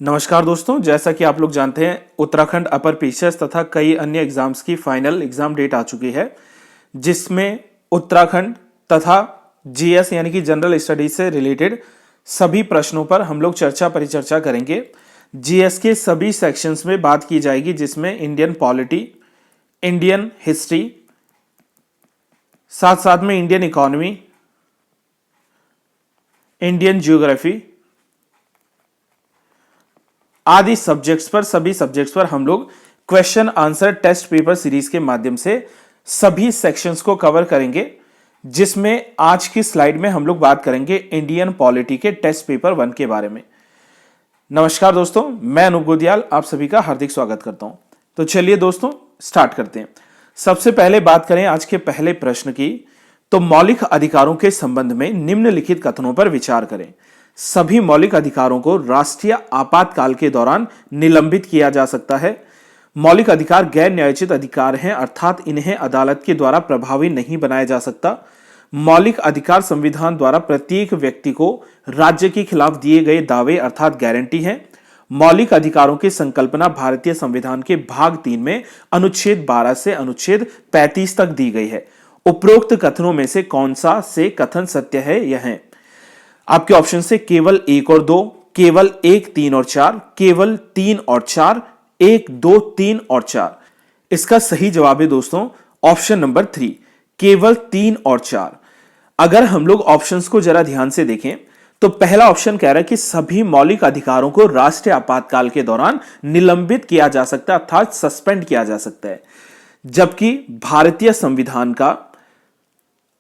नमस्कार दोस्तों, जैसा कि आप लोग जानते हैं उत्तराखंड अपर पीसीएस तथा कई अन्य एग्जाम्स की फाइनल एग्जाम डेट आ चुकी है, जिसमें उत्तराखंड तथा जीएस यानी कि जनरल स्टडीज से रिलेटेड सभी प्रश्नों पर हम लोग चर्चा परिचर्चा करेंगे। जीएस के सभी सेक्शंस में बात की जाएगी, जिसमें इंडियन पॉलिटी, इंडियन हिस्ट्री, साथ साथ में इंडियन इकोनॉमी, इंडियन ज्योग्राफी आदि सभी सब्जेक्ट्स पर हम लोग question answer test paper series के माध्यम से सभी सेक्शंस को कवर करेंगे, जिसमें आज की स्लाइड में हम लोग बात करेंगे इंडियन पॉलिटी के टेस्ट पेपर 1 के बारे में। नमस्कार दोस्तों, मैं अनूप गोदियाल आप सभी का हार्दिक स्वागत करता हूं। तो चलिए दोस्तों स्टार्ट करते हैं। सबसे पहले बात करें आज के पहले प्रश्न की, तो मौलिक अधिकारों के संबंध में निम्नलिखित कथनों पर विचार करें। सभी मौलिक अधिकारों को राष्ट्रीय आपातकाल के दौरान निलंबित किया जा सकता है। मौलिक अधिकार गैर न्यायोचित अधिकार हैं, अर्थात इन्हें अदालत के द्वारा प्रभावी नहीं बनाया जा सकता। मौलिक अधिकार संविधान द्वारा प्रत्येक व्यक्ति को राज्य के खिलाफ दिए गए दावे अर्थात गारंटी है। मौलिक अधिकारों की संकल्पना भारतीय संविधान के भाग 3 में अनुच्छेद 12 से अनुच्छेद 35 तक दी गई है। उपरोक्त कथनों में से कौन सा से कथन सत्य है? यह है आपके ऑप्शन से केवल 1 और 2, केवल 1, 3 और 4, केवल 3 और 4, 1, 2, 3 और 4। इसका सही जवाब है दोस्तों ऑप्शन नंबर 3, केवल 3 और 4। अगर हम लोग ऑप्शंस को जरा ध्यान से देखें तो पहला ऑप्शन कह रहा है कि सभी मौलिक अधिकारों को राष्ट्रीय आपातकाल के दौरान निलंबित किया जा सकता है, अर्थात सस्पेंड किया जा सकता है, जबकि भारतीय संविधान का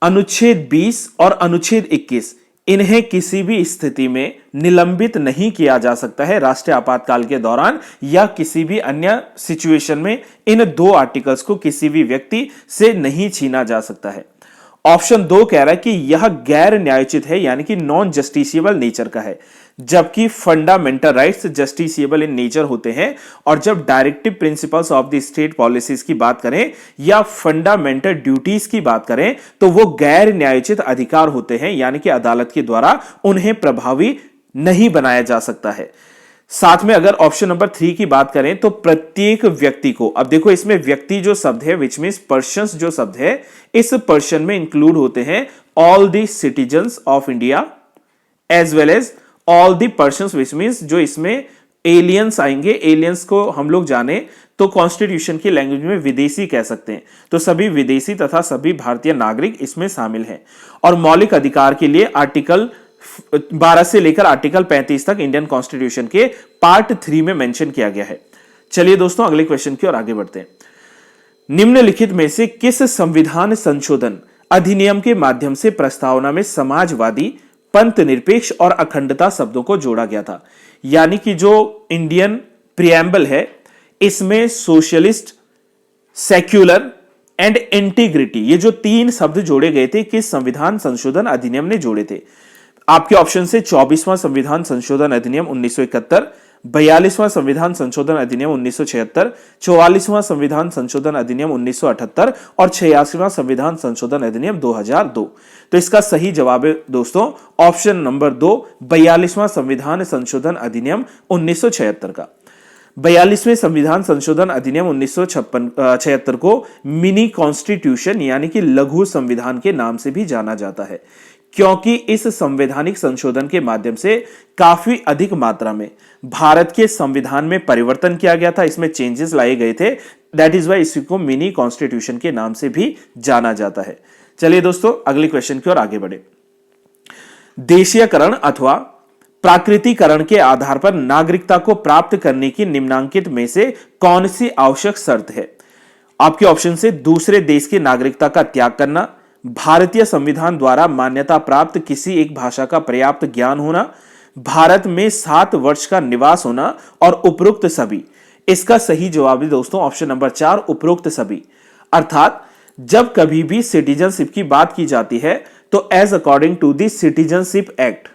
अनुच्छेद 20 और अनुच्छेद 21 इन्हें किसी भी स्थिति में निलंबित नहीं किया जा सकता है राष्ट्रीय आपातकाल के दौरान या किसी भी अन्य सिचुएशन में। इन दो आर्टिकल्स को किसी भी व्यक्ति से नहीं छीना जा सकता है। ऑप्शन 2 कह रहा है कि यह गैर न्यायोचित है, यानी कि नॉन जस्टिसिएबल नेचर का है, जबकि fundamental rights justiciable in nature होते हैं। और जब directive principles of the state policies की बात करें या फंडामेंटल ड्यूटीज की बात करें तो वो गैर न्यायोचित अधिकार होते हैं, यानी कि अदालत के द्वारा उन्हें प्रभावी नहीं बनाया जा सकता है। साथ में अगर ऑप्शन नंबर 3 की बात करें तो प्रत्येक व्यक्ति को, अब देखो इसमें व्यक्ति जो शब्द है विच मींस पर्सन्स जो शब्द है, इस पर्सन में इंक्लूड होते हैं all the citizens of India as well as all the persons, which means जो इसमें एलियंस आएंगे। एलियंस को हम लोग जाने तो कॉन्स्टिट्यूशन की लैंग्वेज में विदेशी कह सकते हैं, तो सभी विदेशी तथा सभी भारतीय नागरिक इसमें शामिल हैं। और मौलिक अधिकार के लिए आर्टिकल 12 से लेकर आर्टिकल 35 तक इंडियन कॉन्स्टिट्यूशन के पार्ट 3 में मेंशन किया गया है। चलिए दोस्तों अगले क्वेश्चन की ओर आगे बढ़ते हैं। निम्नलिखित में से किस संविधान संशोधन अधिनियम के माध्यम से प्रस्तावना में समाजवादी, पंथ निरपेक्ष और अखंडता शब्दों को जोड़ा गया था? यानी कि जो इंडियन प्रियम्बल है इसमें सोशलिस्ट, सेक्युलर एंड इंटीग्रिटी ये जो 3 शब्द जोड़े गए थे, किस संविधान संशोधन अधिनियम ने जोड़े थे? आपके ऑप्शन से 24वां संविधान संशोधन अधिनियम 1971, 42वां संविधान संशोधन अधिनियम 1976, 44वां संविधान संशोधन अधिनियम 1978 और 86वां संविधान संशोधन अधिनियम 2002। तो इसका सही जवाब है दोस्तों ऑप्शन नंबर 2, 42वां संविधान संशोधन अधिनियम 1976 का। 42वें संविधान संशोधन अधिनियम 1976 को मिनी कॉन्स्टिट्यूशन यानी कि लघु संविधान के नाम से भी जाना जाता है, क्योंकि इस संवैधानिक संशोधन के माध्यम से काफी अधिक मात्रा में भारत के संविधान में परिवर्तन किया गया था, इसमें चेंजेस लाए गए थे। दैट इज वाई इसको मिनी कॉन्स्टिट्यूशन के नाम से भी जाना जाता है। चलिए दोस्तों अगले क्वेश्चन की ओर आगे बढ़े। देशीयकरण अथवा प्राकृतिकरण के आधार पर नागरिकता को प्राप्त करने की निम्नांकित में से कौन सी आवश्यक शर्त है? आपके ऑप्शन से दूसरे देश की नागरिकता का त्याग करना, भारतीय संविधान द्वारा मान्यता प्राप्त किसी एक भाषा का पर्याप्त ज्ञान होना, भारत में 7 वर्ष का निवास होना और उपरोक्त सभी। इसका सही जवाब है दोस्तों ऑप्शन नंबर 4, उपरोक्त सभी। अर्थात जब कभी भी सिटीजनशिप की बात की जाती है तो as according to the citizenship act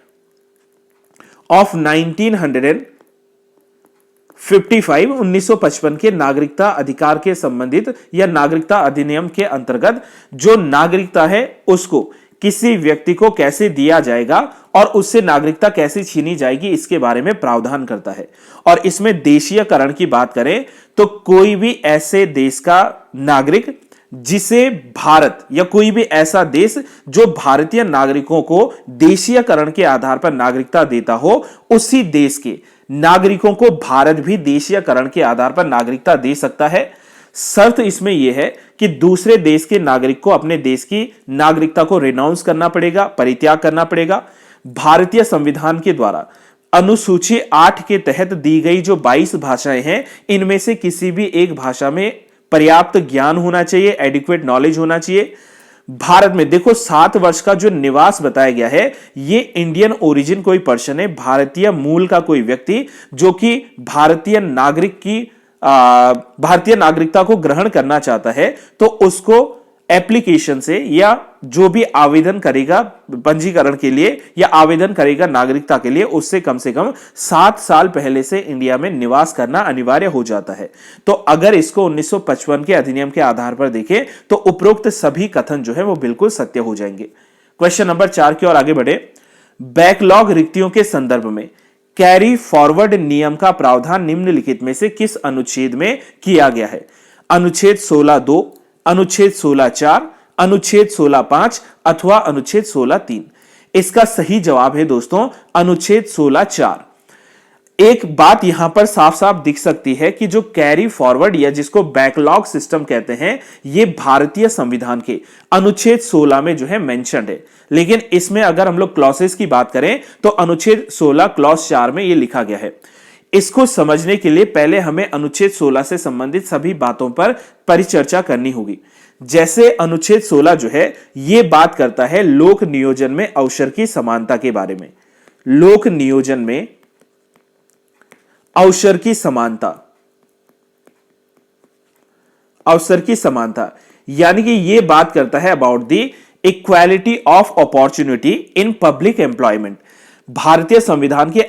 of 1955 के नागरिकता अधिकार के संबंधित या नागरिकता अधिनियम के अंतर्गत जो नागरिकता है उसको किसी व्यक्ति को कैसे दिया जाएगा और उससे नागरिकता कैसे छीनी जाएगी, इसके बारे में प्रावधान करता है। और इसमें देशीयकरण की बात करें तो कोई भी ऐसे देश का नागरिक जिसे भारत या कोई भी ऐसा देश जो भारतीय नागरिकों को देशीयकरण के आधार पर नागरिकता देता हो, उसी देश के नागरिकों को भारत भी देशीयकरण के आधार पर नागरिकता दे सकता है। शर्त इसमें यह है कि दूसरे देश के नागरिक को अपने देश की नागरिकता को रिनाउंस करना पड़ेगा, परित्याग करना पड़ेगा। भारतीय संविधान के द्वारा अनुसूची 8 के तहत दी गई जो 22 भाषाएं हैं, इनमें से किसी भी एक भाषा में पर्याप्त ज्ञान होना चाहिए, एडिक्वेट नॉलेज होना चाहिए। भारत में देखो 7 वर्ष का जो निवास बताया गया है, ये इंडियन ओरिजिन कोई पर्सन है, भारतीय मूल का कोई व्यक्ति जो कि भारतीय नागरिकता को ग्रहण करना चाहता है, तो उसको एप्लीकेशन से या जो भी आवेदन करेगा पंजीकरण के लिए या आवेदन करेगा नागरिकता के लिए, उससे कम से कम 7 साल पहले से इंडिया में निवास करना अनिवार्य हो जाता है। तो अगर इसको 1955 के अधिनियम के आधार पर देखें तो उपरोक्त सभी कथन जो है वो बिल्कुल सत्य हो जाएंगे। क्वेश्चन नंबर 4 की ओर आगे बढ़े। बैकलॉग रिक्तियों के संदर्भ में कैरी फॉरवर्ड नियम का प्रावधान निम्नलिखित में से किस अनुच्छेद में किया गया है? अनुच्छेद 16(2), अनुच्छेद 16(4), अनुच्छेद 16(5) अथवा अनुच्छेद 16(3)। इसका सही जवाब है दोस्तों अनुच्छेद 16(4). एक बात यहां पर साफ साफ दिख सकती है कि जो कैरी फॉरवर्ड या जिसको बैकलॉग सिस्टम कहते हैं, यह भारतीय संविधान के अनुच्छेद 16 में जो है मेंशन्ड है, लेकिन इसमें अगर हम लोग क्लॉसेस की बात करें तो अनुच्छेद 16 क्लॉज 4 में यह लिखा गया है। इसको समझने के लिए पहले हमें अनुच्छेद 16 से संबंधित सभी बातों पर परिचर्चा करनी होगी। जैसे अनुच्छेद 16 जो है यह बात करता है लोक नियोजन में अवसर की समानता के बारे में। लोक नियोजन में अवसर की समानता, अवसर की समानता यानी कि यह बात करता है about the equality of opportunity in public employment. भारतीय संविधान के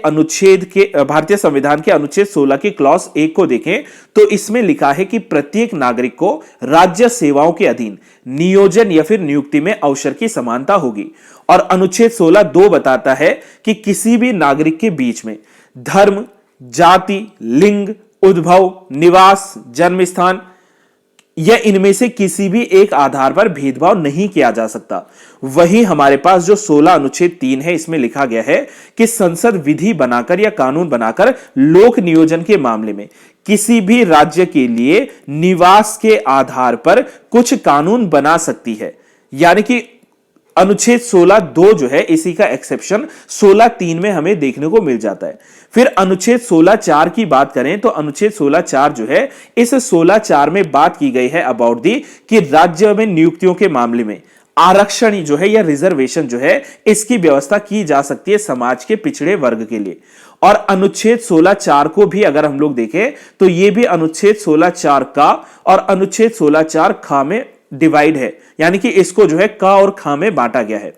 अनुच्छेद 16 के क्लॉज 1 को देखें तो इसमें लिखा है कि प्रत्येक नागरिक को राज्य सेवाओं के अधीन नियोजन या फिर नियुक्ति में अवसर की समानता होगी। और अनुच्छेद 16(2) बताता है कि किसी भी नागरिक के बीच में धर्म, जाति, लिंग, उद्भव, निवास, जन्म स्थान या इनमें से किसी भी एक आधार पर भेदभाव नहीं किया जा सकता। वहीं हमारे पास जो 16 अनुच्छेद 3 है, इसमें लिखा गया है कि संसद विधि बनाकर या कानून बनाकर लोक नियोजन के मामले में किसी भी राज्य के लिए निवास के आधार पर कुछ कानून बना सकती है। यानी कि अनुच्छेद 16(2) जो है इसी का एक्सेप्शन 16(3) में हमें देखने को मिल जाता है। फिर अनुच्छेद 16(4) की बात करें तो अनुच्छेद 16(4) जो है इस 16(4) में बात की गई है अबाउट दी कि राज्य में नियुक्तियों के मामले में आरक्षण जो है या रिजर्वेशन जो है इसकी व्यवस्था की जा सकती है समाज के पिछड़े वर्ग के लिए। और अनुच्छेद 16(4) को भी अगर हम लोग देखें तो यह भी अनुच्छेद 16(4) का और अनुच्छेद 16(4) खा में डिवाइड है, यानी कि इसको जो है का और खा में बांटा गया है।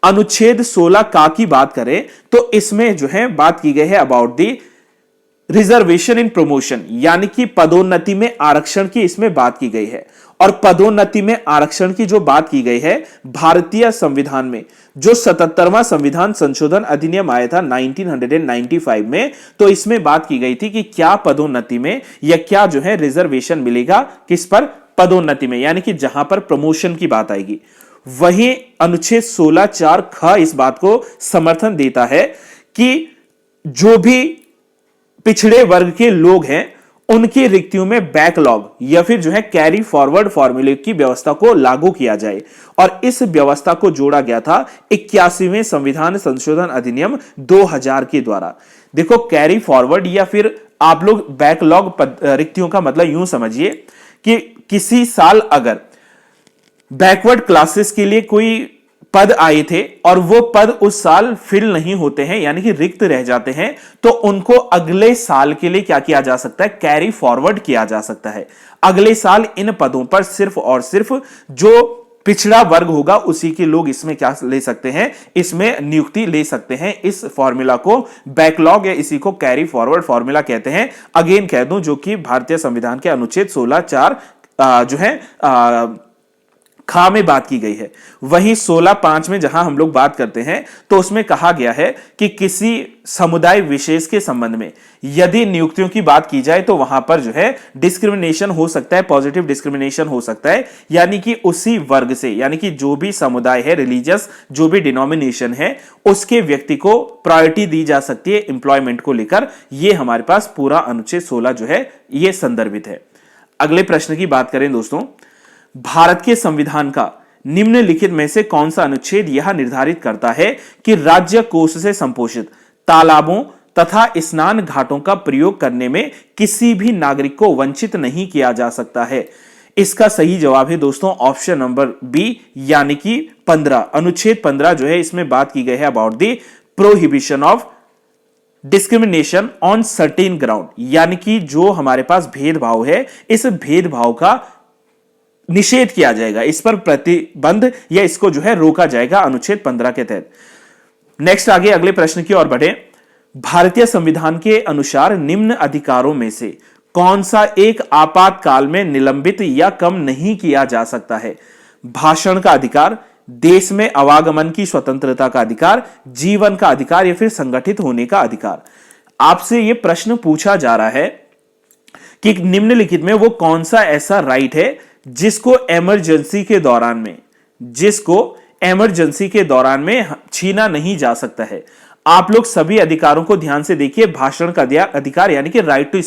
अनुच्छेद 16 का की बात करें तो इसमें जो है बात की गई है about the reservation in promotion, यानी कि पदोन्नति में आरक्षण की इसमें बात की गई है। और पदोन्नति में आरक्षण की जो बात की गई है भारतीय संविधान में जो 77वां संविधान संशोधन अधिनियम आया था 1995 में, तो इसमें बात की गई थी कि क्या पदोन्नति में या क्या जो है रिजर्वेशन मिलेगा किस पर, पदोन्नति में, यानी कि जहां पर प्रमोशन की बात आएगी। वहीं अनुच्छेद 16(4) ख इस बात को समर्थन देता है कि जो भी पिछड़े वर्ग के लोग हैं उनकी रिक्तियों में बैकलॉग या फिर जो है कैरी फॉरवर्ड फॉर्मूले की व्यवस्था को लागू किया जाए। और इस व्यवस्था को जोड़ा गया था 81वें संविधान संशोधन अधिनियम 2000 के द्वारा। देखो कैरी फॉरवर्ड या फिर आप लोग बैकलॉग रिक्तियों का मतलब यूं समझिए कि किसी साल अगर बैकवर्ड क्लासेस के लिए कोई पद आए थे और वो पद उस साल फिल नहीं होते हैं यानी कि रिक्त रह जाते हैं, तो उनको अगले साल के लिए क्या किया जा सकता है, कैरी फॉरवर्ड किया जा सकता है। अगले साल इन पदों पर सिर्फ और सिर्फ जो पिछड़ा वर्ग होगा उसी के लोग इसमें क्या ले सकते हैं, इसमें नियुक्ति ले सकते हैं। इस फॉर्मूला को बैकलॉग या इसी को कैरी फॉरवर्ड फॉर्मूला कहते हैं। अगेन कह दूं जो कि भारतीय संविधान के अनुच्छेद 16(4) जो है खा में बात की गई है। वहीं 16.5 में जहां हम लोग बात करते हैं तो उसमें कहा गया है कि किसी समुदाय विशेष के संबंध में यदि नियुक्तियों की बात की जाए तो वहां पर जो है डिस्क्रिमिनेशन हो सकता है, पॉजिटिव डिस्क्रिमिनेशन हो सकता है, यानी कि उसी वर्ग से, यानी कि जो भी समुदाय है, रिलीजियस जो भी डिनोमिनेशन है, उसके व्यक्ति को प्रायोरिटी दी जा सकती है एम्प्लॉयमेंट को लेकर। यह हमारे पास पूरा अनुच्छेद 16 जो है यह संदर्भित है। अगले प्रश्न की बात करें दोस्तों, भारत के संविधान का निम्नलिखित में से कौन सा अनुच्छेद यह निर्धारित करता है कि राज्य कोष से संपोषित तालाबों तथा स्नान घाटों का प्रयोग करने में किसी भी नागरिक को वंचित नहीं किया जा सकता है? इसका सही जवाब है दोस्तों ऑप्शन नंबर बी, यानी कि 15। अनुच्छेद 15 जो है इसमें बात की गई है about the prohibition of discrimination on certain ground, यानी कि जो हमारे पास भेदभाव है, इस भेदभाव का निषेध किया जाएगा, इस पर प्रतिबंध या इसको जो है रोका जाएगा अनुच्छेद 15 के तहत। नेक्स्ट आगे अगले प्रश्न की ओर बढ़े। भारतीय संविधान के अनुसार निम्न अधिकारों में से कौन सा एक आपातकाल में निलंबित या कम नहीं किया जा सकता है? भाषण का अधिकार, देश में आवागमन की स्वतंत्रता का अधिकार, जीवन का अधिकार या फिर संगठित होने का अधिकार। आपसे यह प्रश्न पूछा जा रहा है कि निम्नलिखित में वो कौन सा ऐसा राइट है जिसको इमरजेंसी के दौरान में छीना नहीं जा सकता है। आप लोग सभी अधिकारों को ध्यान से देखिए। भाषण का अधिकार यानी कि राइट टू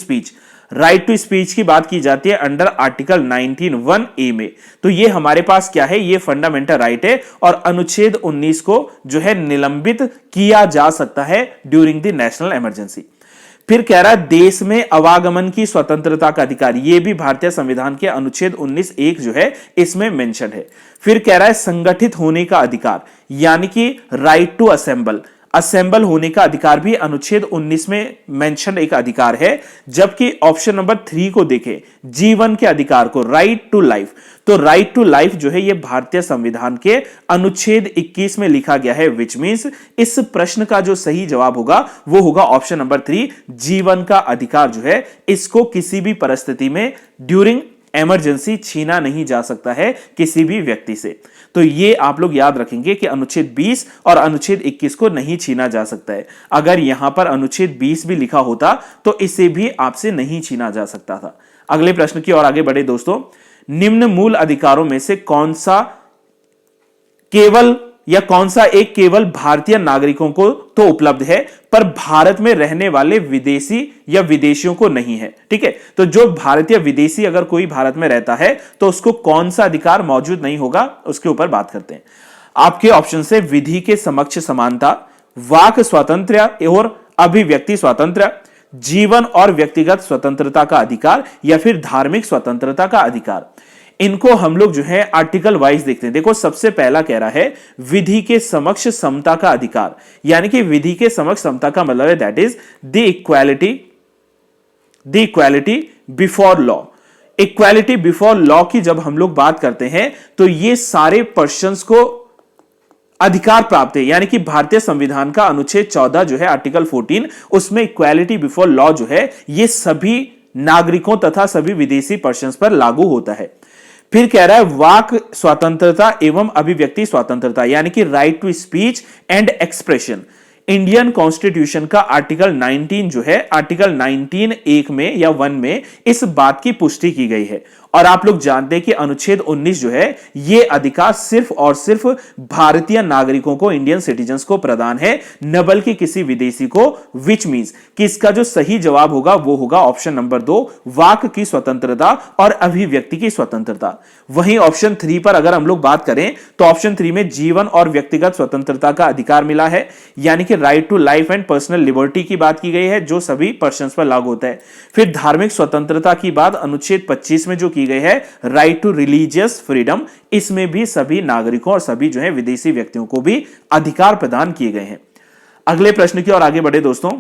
स्पीच की बात की जाती है अंडर आर्टिकल 19(1)(a) में। तो ये हमारे पास क्या है, ये फंडामेंटल राइट है और अनुच्छेद 19 को जो है निलंबित किया जा सकता है ड्यूरिंग द नेशनल इमरजेंसी। फिर कह रहा है देश में आवागमन की स्वतंत्रता का अधिकार, यह भी भारतीय संविधान के अनुच्छेद 19(1) जो है इसमें मेंशन है। फिर कह रहा है संगठित होने का अधिकार, यानी कि राइट टू असेंबल होने का अधिकार भी अनुच्छेद 19 में मेंशन एक अधिकार है। जबकि ऑप्शन नंबर 3 को देखें, जीवन के अधिकार को, राइट टू लाइफ, तो राइट टू लाइफ जो है ये भारतीय संविधान के अनुच्छेद 21 में लिखा गया है, विच मींस इस प्रश्न का जो सही जवाब होगा वो होगा ऑप्शन नंबर 3, जीवन का अधिकार जो है इसको किसी भी परिस्थिति में ड्यूरिंग इमरजेंसी छीना नहीं जा सकता है किसी भी व्यक्ति से। तो ये आप लोग याद रखेंगे कि अनुच्छेद 20 और अनुच्छेद 21 को नहीं छीना जा सकता है। अगर यहां पर अनुच्छेद 20 भी लिखा होता तो इसे भी आपसे नहीं छीना जा सकता था। अगले प्रश्न की ओर आगे बढ़े दोस्तों, निम्न मूल अधिकारों में से कौन सा एक केवल भारतीय नागरिकों को तो उपलब्ध है पर भारत में रहने वाले विदेशी या विदेशियों को नहीं है? ठीक है, तो जो भारतीय विदेशी अगर कोई भारत में रहता है तो उसको कौन सा अधिकार मौजूद नहीं होगा, उसके ऊपर बात करते हैं। आपके ऑप्शन से विधि के समक्ष समानता, वाक स्वातंत्र्य और अभिव्यक्ति स्वातंत्र्य, जीवन और व्यक्तिगत स्वतंत्रता का अधिकार या फिर धार्मिक स्वतंत्रता का अधिकार। इनको हम लोग जो है आर्टिकल वाइज देखते हैं। देखो सबसे पहला कह रहा है विधि के समक्ष समता का अधिकार, यानी कि विधि के समक्ष समता का मतलब है that is the equality before law. Equality before law की जब हम लोग बात करते हैं तो ये सारे पर्सन्स को अधिकार प्राप्त है, यानी कि भारतीय संविधान का अनुच्छेद 14 जो है आर्टिकल 14 उसमें इक्वालिटी बिफोर लॉ जो है ये सभी नागरिकों तथा सभी विदेशी पर्सन्स पर लागू होता है। फिर कह रहा है वाक स्वतंत्रता एवं अभिव्यक्ति स्वतंत्रता, यानी कि right to speech and expression. Indian constitution का आर्टिकल 19 जो है आर्टिकल 19(1) में या 1 में इस बात की पुष्टि की गई है। और आप लोग जानते हैं कि अनुच्छेद 19 जो है यह अधिकार सिर्फ और सिर्फ भारतीय नागरिकों को, इंडियन सिटीजन्स को प्रदान है, न बल्कि किसी विदेशी को, विच मींस कि इसका जो सही जवाब होगा वो होगा ऑप्शन नंबर 2, वाक की स्वतंत्रता और अभिव्यक्ति की स्वतंत्रता। वहीं ऑप्शन 3 पर अगर हम लोग बात करें तो ऑप्शन 3 में जीवन और व्यक्तिगत स्वतंत्रता का अधिकार मिला है, यानी कि right to life and personal liberty की बात की गई है जो सभी पर्सन्स पर लागू होता है। फिर धार्मिक स्वतंत्रता की बात अनुच्छेद 25 में जो की गई है राइट टू रिलीजियस फ्रीडम, इसमें भी सभी नागरिकों और सभी जो है विदेशी व्यक्तियों को भी अधिकार प्रदान किए गए हैं। अगले प्रश्न की ओर आगे बढ़े दोस्तों,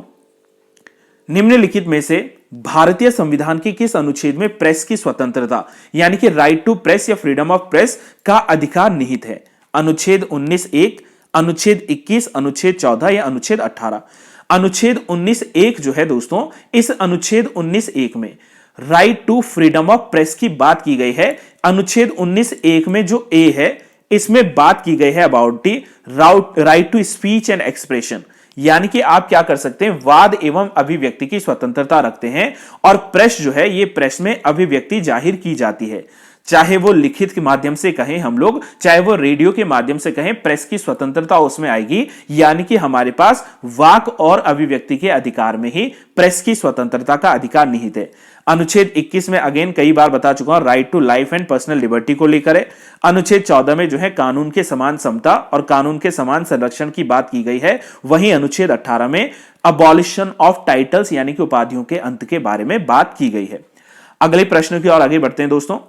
निम्नलिखित में से भारतीय संविधान के किस अनुच्छेद में प्रेस की स्वतंत्रता यानी कि राइट टू प्रेस या फ्रीडम ऑफ प्रेस का अधिकार निहित है? अनुच्छेद 19(1), अनुच्छेद 21, अनुच्छेद 14 या अनुच्छेद 18? अनुच्छेद 19(1) जो है दोस्तों, इस अनुच्छेद 19(1) में right to freedom of press की बात की गई है। अनुच्छेद 19(1) में जो ए है, इसमें बात की गई है about the right to speech and expression, यानी कि आप क्या कर सकते हैं, वाद एवं अभिव्यक्ति की स्वतंत्रता रखते हैं। और प्रेस जो है, ये प्रेस में अभिव्यक्ति जाहिर की जाती है, चाहे वो लिखित के माध्यम से कहें हम लोग, चाहे वो रेडियो के माध्यम से कहें, प्रेस की स्वतंत्रता उसमें आएगी। यानी कि हमारे पास वाक और अभिव्यक्ति के अधिकार में ही प्रेस की स्वतंत्रता का अधिकार निहित है। अनुच्छेद 21 में अगेन कई बार बता चुका हूं, right to life and personal liberty को लेकर है। अनुच्छेद 14 में जो है कानून के समान समता और कानून के समान संरक्षण की बात की गई है। वहीं अनुच्छेद 18 में अबॉलिशन ऑफ टाइटल्स यानी कि उपाधियों के अंत के बारे में बात की गई है। अगले प्रश्न की ओर आगे बढ़ते हैं दोस्तों।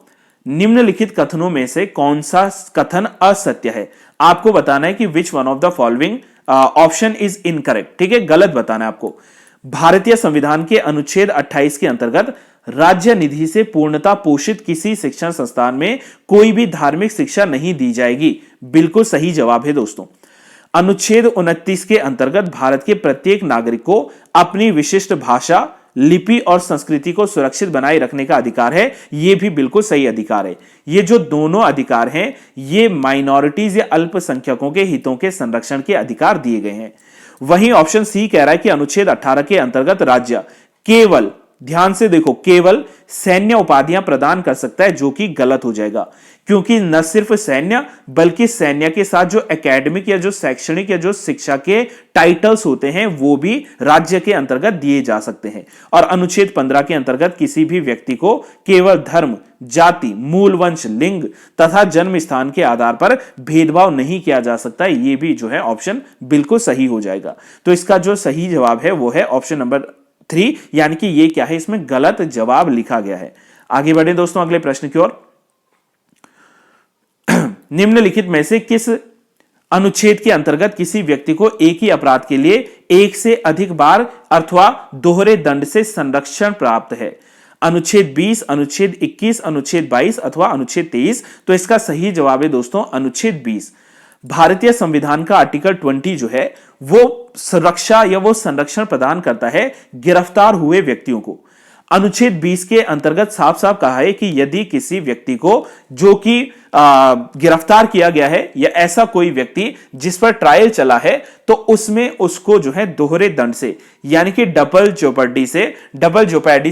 निम्नलिखित कथनों में से कौन सा कथन असत्य है? आपको बताना है कि which one of the following option is incorrect. ठीक है, गलत बताना है आपको। भारतीय संविधान के अनुच्छेद 28 के अंतर्गत राज्य निधि से पूर्णता पोषित किसी शिक्षण संस्थान में कोई भी धार्मिक शिक्षा नहीं दी जाएगी। बिल्कुल सही जवाब है दोस्तों। अनुच्छेद 29 के अंतर्गत भारत के प्रत्येक नागरिक को अपनी विशिष्ट भाषा, लिपि और संस्कृति को सुरक्षित बनाए रखने का अधिकार है। यह भी बिल्कुल सही अधिकार है। ये जो दोनों अधिकार हैं, ये माइनॉरिटीज या अल्पसंख्यकों के हितों के संरक्षण के अधिकार दिए गए हैं। वहीं ऑप्शन सी कह रहा है कि अनुच्छेद 18 के अंतर्गत राज्य केवल, ध्यान से देखो, केवल सैन्य उपाधियां प्रदान कर सकता है, जो कि गलत हो जाएगा। क्योंकि न सिर्फ सैन्य बल्कि सैन्य के साथ जो एकेडमिक या जो शैक्षणिक या जो शिक्षा के टाइटल्स होते हैं वो भी राज्य के अंतर्गत दिए जा सकते हैं। और अनुच्छेद 15 के अंतर्गत किसी भी व्यक्ति को केवल धर्म, जाति, मूल वंश, लिंग तथा जन्म स्थान के आधार पर भेदभाव नहीं किया जा सकता। ये भी जो है ऑप्शन बिल्कुल सही हो जाएगा। तो इसका जो सही जवाब है वो है ऑप्शन नंबर 3, यानी कि ये क्या है, इसमें गलत जवाब लिखा गया है। आगे बढ़े दोस्तों अगले प्रश्न की ओर। निम्नलिखित में से किस अनुच्छेद के अंतर्गत किसी व्यक्ति को एक ही अपराध के लिए एक से अधिक बार अथवा दोहरे दंड से संरक्षण प्राप्त है? अनुच्छेद 20, अनुच्छेद 21, अनुच्छेद 22 अथवा अनुच्छेद 23। तो इसका सही जवाब है दोस्तों अनुच्छेद 20। भारतीय संविधान का आर्टिकल 20 जो है वो सुरक्षा या वो संरक्षण प्रदान करता है गिरफ्तार हुए व्यक्तियों को। अनुच्छेद 20 के अंतर्गत साफ साफ कहा है कि यदि किसी व्यक्ति को जो कि गिरफ्तार किया गया है या ऐसा कोई व्यक्ति जिस पर ट्रायल चला है, तो उसमें उसको जो है दोहरे दंड से यानी कि डबल जोपर्डी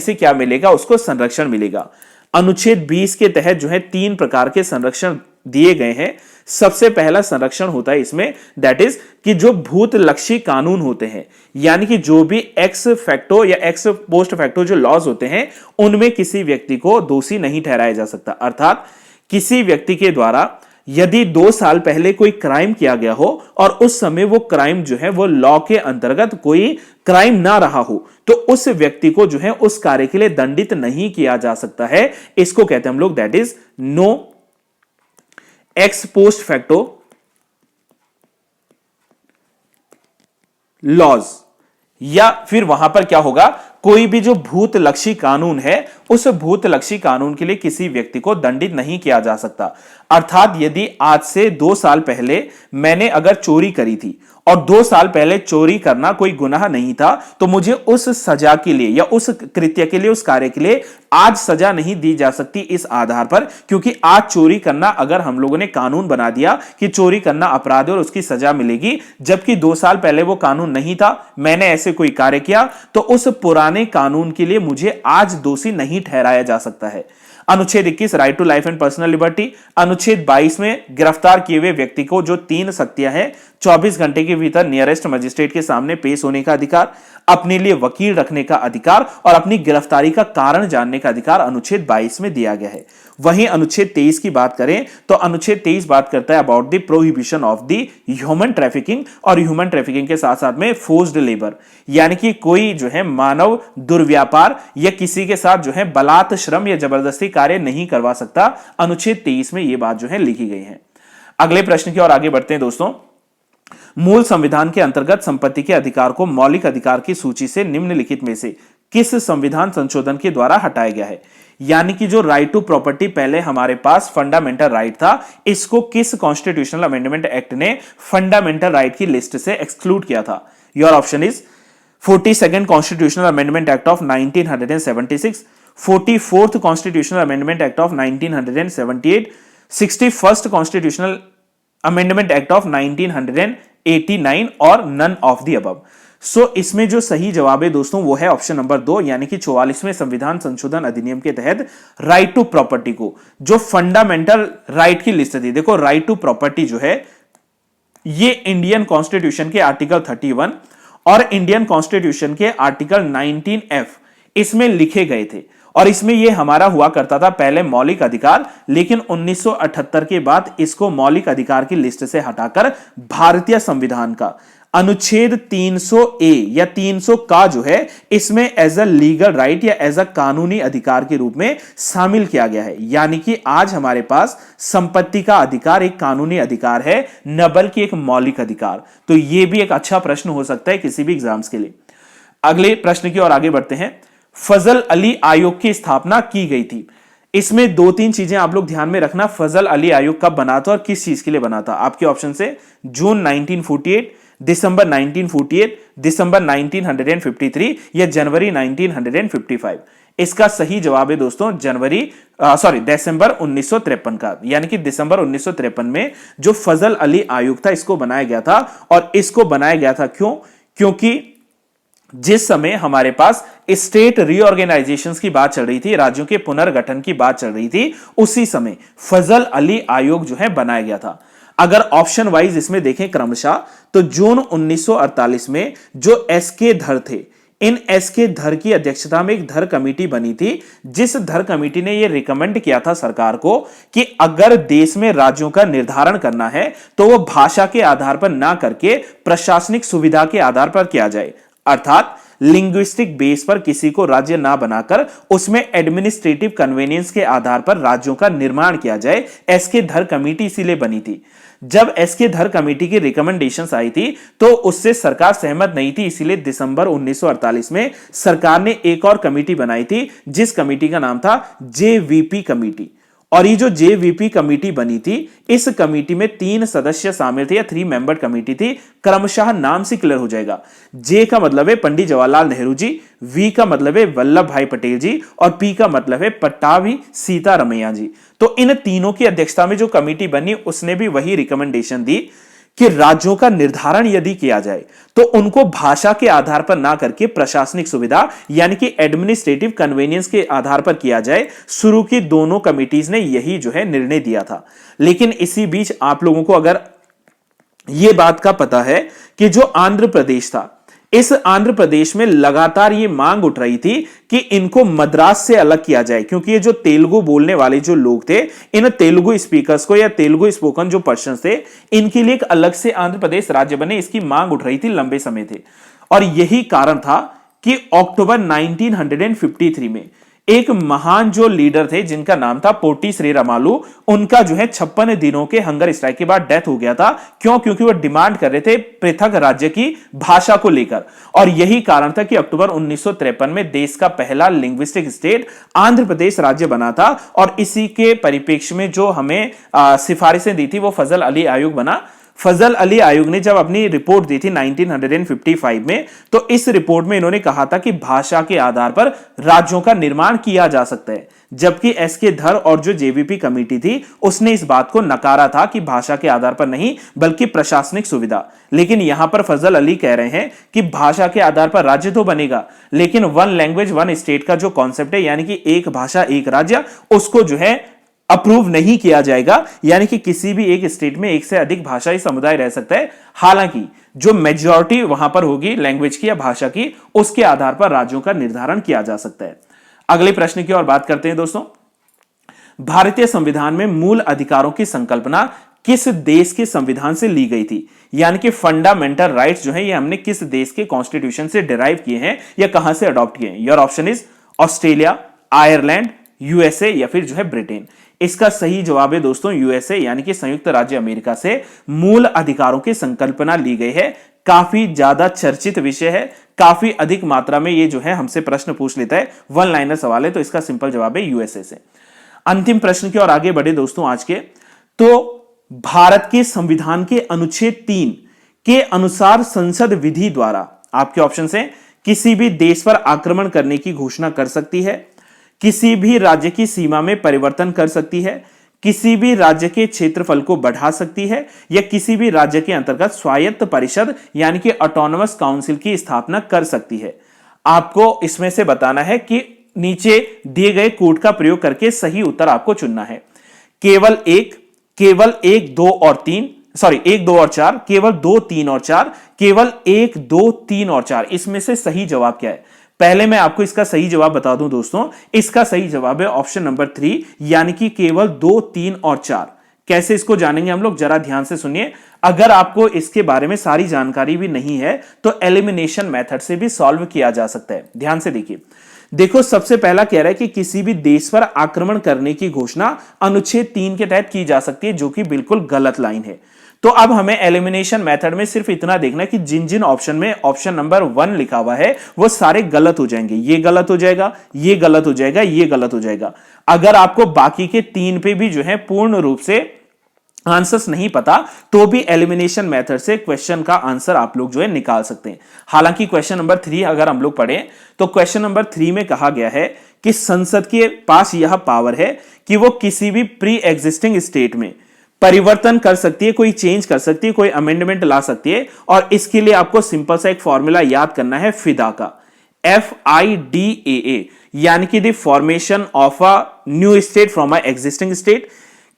से क्या मिलेगा, उसको संरक्षण मिलेगा। अनुच्छेद 20 के तहत जो है 3 प्रकार के संरक्षण दिए गए हैं। सबसे पहला संरक्षण होता है इसमें, दैट इज कि जो भूतलक्षी कानून होते हैं, यानी कि जो भी एक्स फैक्टो या एक्स पोस्ट फैक्टो जो लॉज होते हैं, उनमें किसी व्यक्ति को दोषी नहीं ठहराया जा सकता। अर्थात किसी व्यक्ति के द्वारा यदि 2 साल पहले कोई क्राइम किया गया हो और उस समय वो क्राइम जो है वो लॉ के अंतर्गत कोई क्राइम ना रहा हो, तो उस व्यक्ति को जो है उस कार्य के लिए दंडित नहीं किया जा सकता है। इसको कहते हैं हम लोग that is no ex post facto laws. या फिर वहां पर क्या होगा, कोई भी जो भूतलक्षी कानून है, उस भूतलक्षी कानून के लिए किसी व्यक्ति को दंडित नहीं किया जा सकता। अर्थात यदि आज से 2 साल पहले मैंने अगर चोरी करी थी और 2 साल पहले चोरी करना कोई गुनाह नहीं था, तो मुझे उस सजा के लिए या उस कृत्य के लिए, उस कार्य के लिए आज सजा नहीं दी जा सकती इस आधार पर, क्योंकि आज चोरी करना अगर हम लोगों ने कानून बना दिया कि चोरी करना अपराध है और उसकी सजा मिलेगी, जबकि 2 साल पहले वो कानून नहीं था, मैंने ऐसे कोई कार्य किया, तो उस पुराने कानून के लिए मुझे आज दोषी नहीं ठहराया जा सकता है। अनुच्छेद 21 right to life and personal liberty. अनुच्छेद 22 में गिरफ्तार किए हुए व्यक्ति को जो 3 शक्तियां हैं, 24 घंटे के भीतर नियरेस्ट मजिस्ट्रेट के सामने पेश होने का अधिकार, अपने लिए वकील रखने का अधिकार और अपनी गिरफ्तारी का कारण जानने का अधिकार अनुच्छेद 22 में दिया गया है। वहीं अनुच्छेद 23 की बात करें तो अनुच्छेद 23 बात करता है about the prohibition of the human trafficking, और ह्यूमन ट्रैफिकिंग के साथ साथ में फोर्स्ड लेबर, यानी कि कोई जो है मानव दुर्व्यापार या किसी के साथ जो है बलात् श्रम या जबरदस्ती कार्य नहीं करवा सकता। अनुच्छेद 23 में यह बात जो है लिखी गई है। अगले प्रश्न की ओर आगे बढ़ते हैं दोस्तों। मूल संविधान के अंतर्गत संपत्ति के अधिकार को मौलिक अधिकार की सूची से निम्नलिखित में से किस संविधान संशोधन के द्वारा हटाया गया है? यानी कि जो राइट टू प्रॉपर्टी पहले हमारे पास फंडामेंटल राइट था, इसको किस कॉन्स्टिट्यूशनल अमेंडमेंट एक्ट ने फंडामेंटल राइट की लिस्ट से एक्सक्लूड किया था? Your option is 42nd constitutional amendment act of 1976, 44th constitutional amendment act of 1978, 61st constitutional amendment act of 1989 और नन ऑफ द अबव। सो इसमें जो सही जवाब है दोस्तों वो है ऑप्शन नंबर 2, यानी कि 44वें संविधान संशोधन अधिनियम के तहत राइट टू प्रॉपर्टी को जो फंडामेंटल राइट की लिस्ट थी। देखो राइट टू प्रॉपर्टी जो है ये इंडियन कॉन्स्टिट्यूशन के आर्टिकल 31 और इंडियन कॉन्स्टिट्यूशन के आर्टिकल 19F इसमें लिखे गए थे और इसमें यह हमारा हुआ करता था पहले मौलिक अधिकार, लेकिन 1978 के बाद इसको मौलिक अधिकार की लिस्ट से हटाकर भारतीय संविधान का अनुच्छेद 300A या 300 का जो है इसमें एज अ लीगल राइट या एज अ कानूनी अधिकार के रूप में शामिल किया गया है। यानी कि आज हमारे पास संपत्ति का अधिकार एक कानूनी अधिकार है, न बल्कि एक मौलिक अधिकार। तो यह भी एक अच्छा प्रश्न हो सकता है किसी भी एग्जाम्स के लिए। अगले प्रश्न की ओर आगे बढ़ते हैं। फजल अली आयोग की स्थापना की गई थी। इसमें 2-3 चीजें आप लोग ध्यान में रखना। फजल अली आयोग कब बना था और किस चीज के लिए बना था? आपके ऑप्शन से जून 1948, दिसंबर 1948, दिसंबर 1953 या जनवरी 1955। इसका सही जवाब है दोस्तों दिसंबर 1953 का, यानी कि दिसंबर 1953 में जो फजल अली आयोग था इसको बनाया गया था। और इसको बनाया गया था क्योंकि जिस समय हमारे पास स्टेट रीऑर्गेनाइजेशंस की बात चल रही थी, राज्यों के पुनर्गठन की बात चल रही थी, उसी समय फजल अली आयोग जो है बनाया गया था। अगर ऑप्शन वाइज इसमें देखें क्रमशः तो जून 1948 में जो एसके धर थे, इन एसके धर की अध्यक्षता में एक धर कमेटी बनी थी, जिस धर कमेटी ने यह रिकमेंड किया था सरकार को कि अगर देश में राज्यों का निर्धारण करना है तो वह भाषा के आधार पर ना करके प्रशासनिक सुविधा के आधार पर किया जाए, अर्थात लिंग्विस्टिक बेस पर किसी को राज्य ना बनाकर उसमें एडमिनिस्ट्रेटिव कन्वीनियंस के आधार पर राज्यों का निर्माण किया जाए। एसके धर कमेटी इसीलिए बनी थी। जब एसके धर कमेटी की रिकमेंडेशंस आई थी तो उससे सरकार सहमत नहीं थी, इसीलिए दिसंबर 1948 में सरकार ने एक और कमेटी बनाई थी, जिस कमेटी का नाम था जेवीपी कमेटी। और ये जो जेवीपी कमेटी बनी थी, इस कमेटी में 3 सदस्य शामिल थे या 3 मेंबर कमेटी थी। क्रमशः नाम से क्लियर हो जाएगा। जे का मतलब है पंडित जवाहरलाल नेहरू जी, वी का मतलब है वल्लभ भाई पटेल जी और पी का मतलब है पट्टाभी सीतारमैया जी। तो इन तीनों की अध्यक्षता में जो कमेटी बनी उसने भी वही रिकमेंडेशन दी कि राज्यों का निर्धारण यदि किया जाए तो उनको भाषा के आधार पर ना करके प्रशासनिक सुविधा यानी कि एडमिनिस्ट्रेटिव कन्वीनियंस के आधार पर किया जाए। शुरू की दोनों कमिटीज ने यही जो है निर्णय दिया था। लेकिन इसी बीच आप लोगों को अगर यह बात का पता है कि जो आंध्र प्रदेश था, इस आंध्र प्रदेश में लगातार ये मांग उठ रही थी कि इनको मद्रास से अलग किया जाए, क्योंकि ये जो तेलुगु बोलने वाले जो लोग थे, इन तेलुगु स्पीकर्स को या तेलुगु स्पोकन जो पर्सन थे, इनके लिए एक अलग से आंध्र प्रदेश राज्य बने, इसकी मांग उठ रही थी लंबे समय थे। और यही कारण था कि अक्टूबर 1953 में एक महान जो लीडर थे जिनका नाम था पोटी श्रीरामालू, उनका जो है 56 दिनों के हंगर स्ट्राइक के बाद डेथ हो गया था। क्योंकि वो डिमांड कर रहे थे पृथक राज्य की भाषा को लेकर। और यही कारण था कि अक्टूबर 1953 में देश का पहला लिंग्विस्टिक स्टेट आंध्र प्रदेश राज्य बना था। और इसी के परिप्रेक्ष्य में जो हमें सिफारिशें दी थी वो फजल अली आयोग बना। फजल अली आयोग ने जब अपनी रिपोर्ट दी थी 1955 में, तो इस रिपोर्ट में इन्होंने कहा था कि भाषा के आधार पर राज्यों का निर्माण किया जा सकता है, जबकि एसके धर और जो जेवीपी कमेटी थी उसने इस बात को नकारा था कि भाषा के आधार पर नहीं बल्कि प्रशासनिक सुविधा। लेकिन यहां पर फजल अली कह रहे हैं कि भाषा के आधार पर राज्य तो बनेगा, लेकिन 1 लैंग्वेज 1 स्टेट का जो कॉन्सेप्ट है यानी कि एक भाषा एक राज्य, उसको जो है अप्रूव नहीं किया जाएगा। यानी कि किसी भी एक स्टेट में एक से अधिक भाषाई समुदाय रह सकता है, हालांकि जो मेजॉरिटी वहां पर होगी लैंग्वेज की या भाषा की, उसके आधार पर राज्यों का निर्धारण किया जा सकता है। अगले प्रश्न की ओर बात करते हैं दोस्तों। भारतीय संविधान में मूल अधिकारों की संकल्पना किस देश के संविधान से ली गई थी? यानी कि फंडामेंटल राइट्स जो है ये हमने किस देश के कॉन्स्टिट्यूशन से डिराइव किए हैं या कहां से अडॉप्ट किए हैं? Your option is Australia, Ireland, USA या फिर जो है ब्रिटेन। इसका सही जवाब है दोस्तों यूएसए यानी कि संयुक्त राज्य अमेरिका से मूल अधिकारों की संकल्पना ली गई है। काफी ज्यादा चर्चित विषय है, काफी अधिक मात्रा में ये जो है हमसे प्रश्न पूछ लेता है, 1 लाइनर सवाल है, तो इसका सिंपल जवाब है यूएसए से। अंतिम प्रश्न की ओर आगे बढ़े दोस्तों आज के, तो भारत के संविधान के अनुच्छेद 3 के अनुसार संसद विधि द्वारा आपके ऑप्शन है किसी भी देश पर आक्रमण करने की घोषणा कर सकती है, किसी भी राज्य की सीमा में परिवर्तन कर सकती है, किसी भी राज्य के क्षेत्रफल को बढ़ा सकती है, या किसी भी राज्य के अंतर्गत स्वायत्त परिषद यानी कि ऑटोनोमस काउंसिल की स्थापना कर सकती है। आपको इसमें से बताना है कि नीचे दिए गए कोड का प्रयोग करके सही उत्तर आपको चुनना है। केवल एक, दो और तीन, सॉरी 1, 2 और 4, केवल 2, 3 और 4, केवल 1, 2, 3 और 4, इसमें से सही जवाब क्या है? पहले मैं आपको इसका सही जवाब बता दूं दोस्तों, इसका सही जवाब है ऑप्शन नंबर 3 यानी कि केवल 2, 3 और 4। कैसे इसको जानेंगे हम लोग, जरा ध्यान से सुनिए। अगर आपको इसके बारे में सारी जानकारी भी नहीं है तो एलिमिनेशन मेथड से भी सॉल्व किया जा सकता है। ध्यान से देखिए, देखो सबसे पहला कह रहा है कि किसी भी देश पर आक्रमण करने की घोषणा अनुच्छेद 3 के तहत की जा सकती है, जो कि बिल्कुल गलत लाइन है। तो अब हमें एलिमिनेशन मेथड में सिर्फ इतना देखना है कि जिन जिन ऑप्शन में ऑप्शन नंबर 1 लिखा हुआ है वो सारे गलत हो जाएंगे। ये गलत हो जाएगा, ये गलत हो जाएगा, ये गलत हो जाएगा। अगर आपको बाकी के 3 पे भी जो है पूर्ण रूप से आंसर्स नहीं पता तो भी एलिमिनेशन मेथड से क्वेश्चन का आंसर आप लोग जो है निकाल सकते हैं। हालांकि क्वेश्चन नंबर 3 अगर हम लोग पढ़ें तो क्वेश्चन नंबर 3 में कहा गया है कि संसद के पास यह पावर है कि वो किसी भी प्री एग्जिस्टिंग स्टेट में परिवर्तन कर सकती है, कोई चेंज कर सकती है, कोई अमेंडमेंट ला सकती है। और इसके लिए आपको सिंपल सा एक फॉर्मूला याद करना है, फिदा का, FIDAA, यानी कि the formation of a new state from a existing state.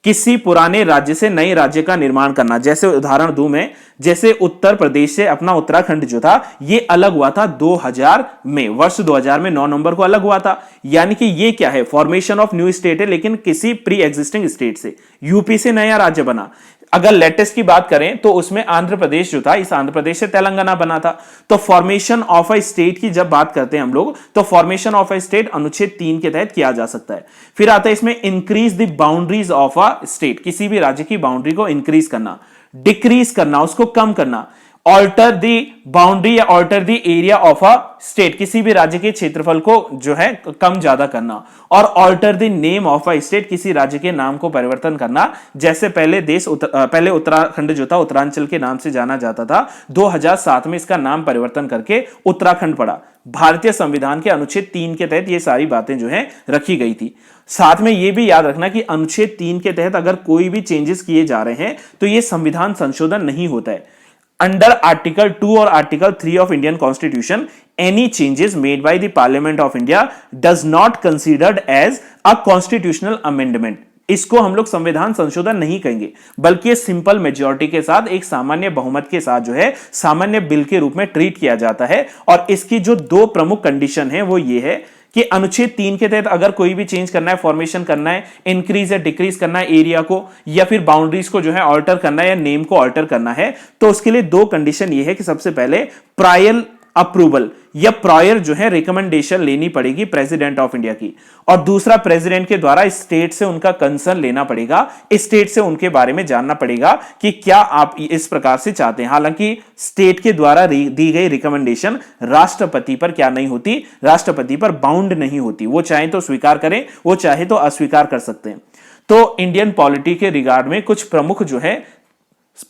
किसी पुराने राज्य से नए राज्य का निर्माण करना। जैसे उदाहरण दूं मैं, जैसे उत्तर प्रदेश से अपना उत्तराखंड जो था ये अलग हुआ था 2000 में, वर्ष 2000 में 9 नवंबर को अलग हुआ था। यानी कि ये क्या है, फॉर्मेशन ऑफ न्यू स्टेट है, लेकिन किसी प्री एग्जिस्टिंग स्टेट से। यूपी से नया राज्य बना। अगर लेटेस्ट की बात करें तो उसमें आंध्र प्रदेश जो था, इस आंध्र प्रदेश से तेलंगाना बना था। तो फॉर्मेशन ऑफ अ स्टेट की जब बात करते हैं हम लोग, तो फॉर्मेशन ऑफ अ स्टेट अनुच्छेद 3 के तहत किया जा सकता है। फिर आता है इसमें increase the boundaries of a state, किसी भी राज्य की बाउंड्री को इंक्रीज करना, डिक्रीज करना, उसको कम करना। ऑल्टर द बाउंड्री या alter the area of a state, किसी भी राज्य के क्षेत्रफल को जो है कम ज्यादा करना। और alter the name of a state, किसी राज्य के नाम को परिवर्तन करना। जैसे पहले उत्तराखंड जो था उत्तरांचल के नाम से जाना जाता था, 2007 में इसका नाम परिवर्तन करके उत्तराखंड पड़ा। भारतीय संविधान के अनुच्छेद 3 के तहत ये सारी बातें जो है रखी गई थी। साथ में यह भी याद रखना कि अनुच्छेद 3 के तहत अगर कोई भी चेंजेस किए जा रहे हैं तो यह संविधान संशोधन नहीं होता है। अंडर आर्टिकल 2 और article 3 of Indian constitution, any changes made by the Parliament of India does not considered as a constitutional amendment। इसको हम लोग संविधान संशोधन नहीं कहेंगे, बल्कि सिंपल मेजॉरिटी के साथ, एक सामान्य बहुमत के साथ जो है सामान्य बिल के रूप में ट्रीट किया जाता है। और इसकी जो 2 प्रमुख कंडीशन है वो ये है कि अनुच्छेद 3 के तहत अगर कोई भी चेंज करना है, फॉर्मेशन करना है, इंक्रीज या डिक्रीज करना है एरिया को, या फिर बाउंड्रीज को जो है ऑल्टर करना है या नेम को ऑल्टर करना है, तो उसके लिए 2 कंडीशन ये है कि सबसे पहले प्रायर अप्रूवल या प्रायर जो है रिकमेंडेशन लेनी पड़ेगी प्रेसिडेंट ऑफ इंडिया की, और दूसरा प्रेसिडेंट के द्वारा स्टेट से उनका कंसर्न लेना पड़ेगा, स्टेट से उनके बारे में जानना पड़ेगा कि क्या आप इस प्रकार से चाहते हैं। हालांकि स्टेट के द्वारा दी गई रिकमेंडेशन राष्ट्रपति पर क्या नहीं होती, राष्ट्रपति पर बाउंड नहीं होती। वो चाहे तो स्वीकार करें, वो चाहे तो अस्वीकार कर सकते हैं। तो इंडियन पॉलिटी के रिगार्ड में कुछ प्रमुख जो है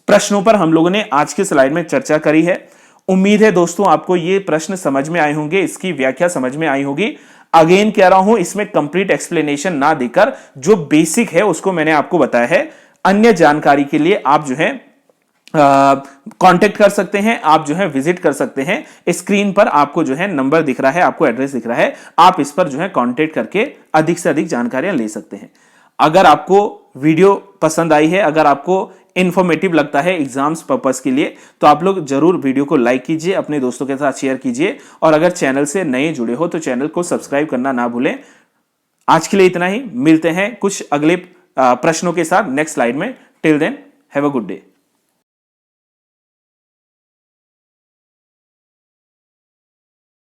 प्रश्नों पर हम लोगों ने आज के स्लाइड में चर्चा करी है। उम्मीद है दोस्तों आपको ये प्रश्न समझ में आए होंगे, इसकी व्याख्या समझ में आई होगी। अगेन कह रहा हूं, इसमें कंप्लीट एक्सप्लेनेशन ना देकर जो बेसिक है उसको मैंने आपको बताया है। अन्य जानकारी के लिए आप जो है कांटेक्ट कर सकते हैं, आप जो है विजिट कर सकते हैं। स्क्रीन पर आपको जो है नंबर दिख रहा है, आपको एड्रेस दिख रहा है, आप इस पर जो है कांटेक्ट करके अधिक से अधिक जानकारियां ले सकते हैं। अगर आपको वीडियो पसंद आई है, अगर आपको इंफॉर्मेटिव लगता है एग्जाम्स पर्पस के लिए, तो आप लोग जरूर वीडियो को लाइक कीजिए, अपने दोस्तों के साथ शेयर कीजिए, और अगर चैनल से नए जुड़े हो तो चैनल को सब्सक्राइब करना ना भूलें। आज के लिए इतना ही, मिलते हैं कुछ अगले प्रश्नों के साथ नेक्स्ट स्लाइड में। Till then have a good day.